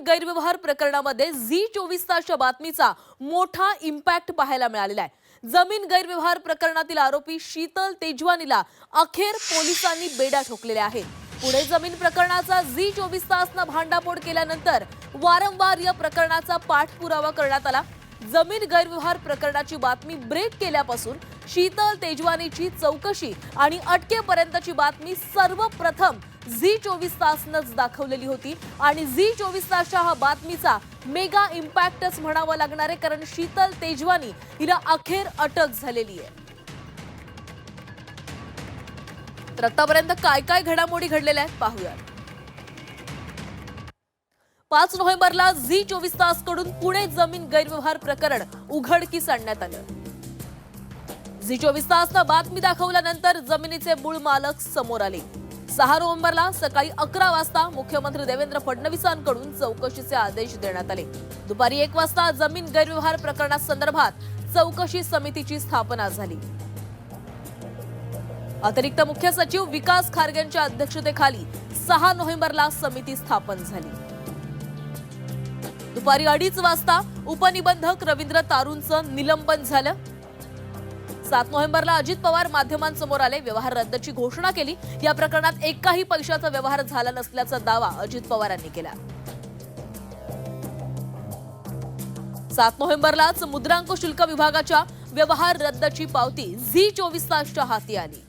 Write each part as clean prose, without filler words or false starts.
गैरव्यवहार प्रकरणामध्ये झी 24 तासच्या बातमीचा मोठा इम्पॅक्ट पाहायला मिळालेला आहे। जमीन गैरव्यवहार प्रकरणातील आरोपी शीतल तेजवानीला अखेर पोलिसांनी बेड्या ठोकलेल्या आहेत। पुणे जमीन प्रकरणाचा झी 24 तासनं भांडाफोड केल्यानंतर वारंवार या प्रकरणाचा पाठपुरावा करण्यात आला। जमीन गैरव्यवहार प्रकरणाची बातमी ब्रेक केल्यापासून शीतल तेजवानीची चौकशी आणि अटकेपर्यंतची बातमी सर्वप्रथम झी 24 तासनंच दाखवलेली होती आणि झी 24 तासच्या हा बातमीचा मेगा इम्पॅक्टच म्हणावा लागणार आहे, कारण शीतल तेजवानी हिला अखेर अटक झालेली आहे। तर आतापर्यंत काय काय घडामोडी घडलेल्या आहेत पाहूया। 5 नोव्हेंबरला झी 24 तास कडून पुणे जमीन गैरव्यवहार प्रकरण उघडकीस आणण्यात आलं। झी 24 तासनं बातमी दाखवल्यानंतर जमिनीचे मूळ मालक समोर आले। 6 नोव्हेंबरला सकाळी 11 वाजता मुख्यमंत्री देवेंद्र फडणवीसांकडून चौकशीचे आदेश देण्यात आले। दुपारी 1 वाजता जमीन गैरव्यवहार प्रकरणासंदर्भात चौकशी समितीची स्थापना झाली। अतिरिक्त मुख्य सचिव विकास खारगेंच्या अध्यक्षतेखाली 6 नोव्हेंबरला समिती स्थापन झाली। दुपारी 2:30 वाजता उपनिबंधक रवींद्र तारूंचं निलंबन झालं। 7 नोव्हेंबरला अजित पवार माध्यमांसमोर आले, व्यवहार रद्दची घोषणा केली। या प्रकरणात एकही पैशाचा व्यवहार झाला नसल्याचा दावा अजित पवारांनी केला। 7 नोव्हेंबरलाच मुद्रांक शुल्क विभागाच्या व्यवहार रद्दची पावती झी 24 तासच्या हाती आली।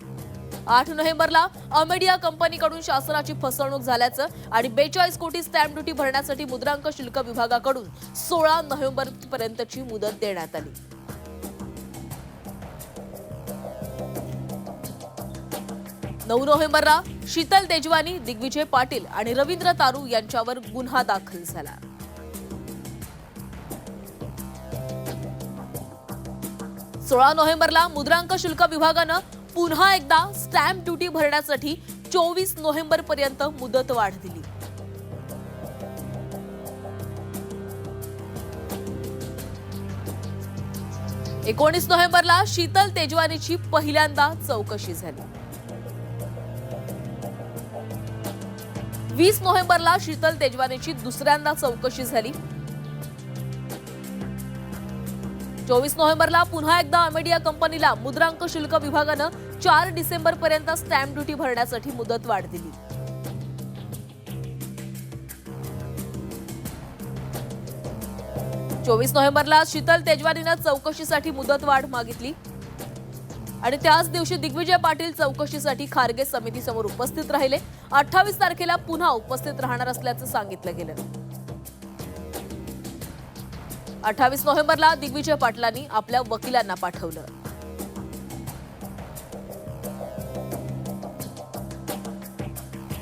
8 नोव्हेंबरला अमेडिया कंपनीकडून शासनाची फसवणूक झाल्याचं आणि 42 कोटी स्टॅम्प ड्युटी भरण्यासाठी मुद्रांक शुल्क विभागाकडून 16 नोव्हेंबरपर्यंतची मुदत देण्यात आली। 9 नोव्हेंबरला शीतल तेजवानी, दिग्विजय पाटील आणि रवींद्र तारू यांच्यावर गुन्हा दाखल झाला। 16 नोव्हेंबरला मुद्रांक शुल्क विभागानं पुन्हा एकदा स्टॅम्प ड्युटी भरण्यासाठी 24 नोव्हेंबरपर्यंत मुदत वाढ दिली। – 19 नोव्हेंबरला शीतल तेजवानीची पहिल्यांदा चौकशी झाली। 20 नोव्हेंबरला शीतल तेजवानीची दुसऱ्यांदा चौकशी झाली। 24 नोव्हेंबरला पुन्हा एकदा अमेडिया कंपनीला मुद्रांक शुल्क विभागानं 4 डिसेंबरपर्यंत स्टॅम्प ड्युटी भरण्यासाठी मुदत वाढ दिली। 24 नोव्हेंबरला शीतल तेजवानीनं चौकशीसाठी मुदत वाढ मागितली आणि त्याच दिवशी दिग्विजय पाटील चौकशीसाठी खारगे समितीसमोर उपस्थित राहिले। 28 तारखेला पुन्हा उपस्थित राहणार असल्याचं सांगितलं गेलं। 28 नोव्हेंबरला दिग्विजय पाटलांनी आपल्या वकिलांना पाठवलं।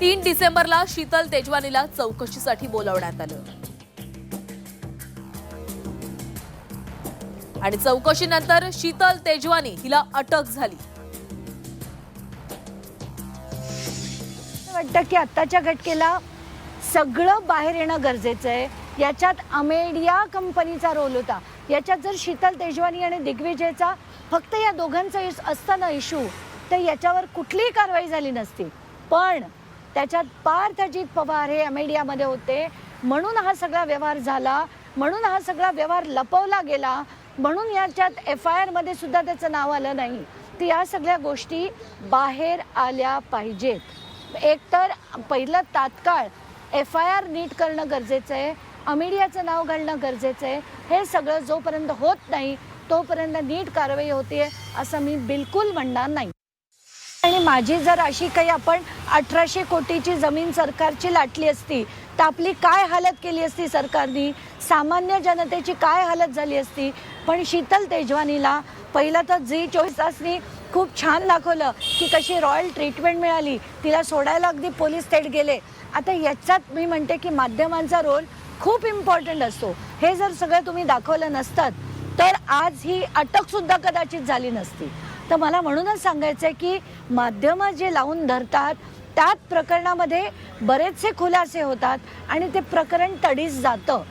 3 डिसेंबरला शीतल तेजवानीला चौकशीसाठी बोलावण्यात आलं आणि चौकशीनंतर शीतल तेजवानी हिला अटक झाली। वाटतं की आत्ताच्या घटनेला सगळं बाहेर येणं गरजेचं आहे। याच्यात अमेडिया कंपनीचा रोल होता। याच्यात जर शीतल तेजवानी आणि दिग्विजयचा फक्त या दोघांचा असताना इश्यू, तर याच्यावर कुठलीही कारवाई झाली नसती। पण त्याच्यात पार्थ अजित पवार हे अमेडियामध्ये होते, म्हणून हा सगळा व्यवहार झाला, म्हणून हा सगळा व्यवहार लपवला गेला, म्हणून याच्यात FIR मध्ये सुद्धा त्याचं नाव आलं नाही। तर या सगळ्या गोष्टी बाहेर आल्या पाहिजेत। एकतर पहिलं तात्काळ FIR नीट करणं गरजेचं आहे, अमेडियाचं नाव घालणं गरजेचं आहे। हे सगळं जोपर्यंत होत नाही तोपर्यंत नीट कारवाई होते असं मी बिलकुल म्हणणार नाही। आणि माझी जर अशी काही आपण 1800 कोटीची जमीन सरकारची लाटली असती तर आपली काय हालत केली असती सरकारने, सामान्य जनतेची काय हालत झाली असती। पण शीतल तेजवानीला पहिलं तर झी 24 तासनी खूप छान दाखवलं की कशी रॉयल ट्रीटमेंट मिळाली, तिला सोडायला अगदी पोलीस थेट गेले। आता याच्यात मी म्हणते की माध्यमांचा रोल खूप इम्पॉर्टंट असतो। हे जर सगळं तुम्ही दाखवलं नसतात तर आज ही अटक सुद्धा कदाचित झाली नसती। तर मला म्हणूनच सांगायचं आहे की माध्यमं जे लावून धरतात त्यात प्रकरणामध्ये बरेचसे खुलासे होतात आणि ते प्रकरण तडीस जातं।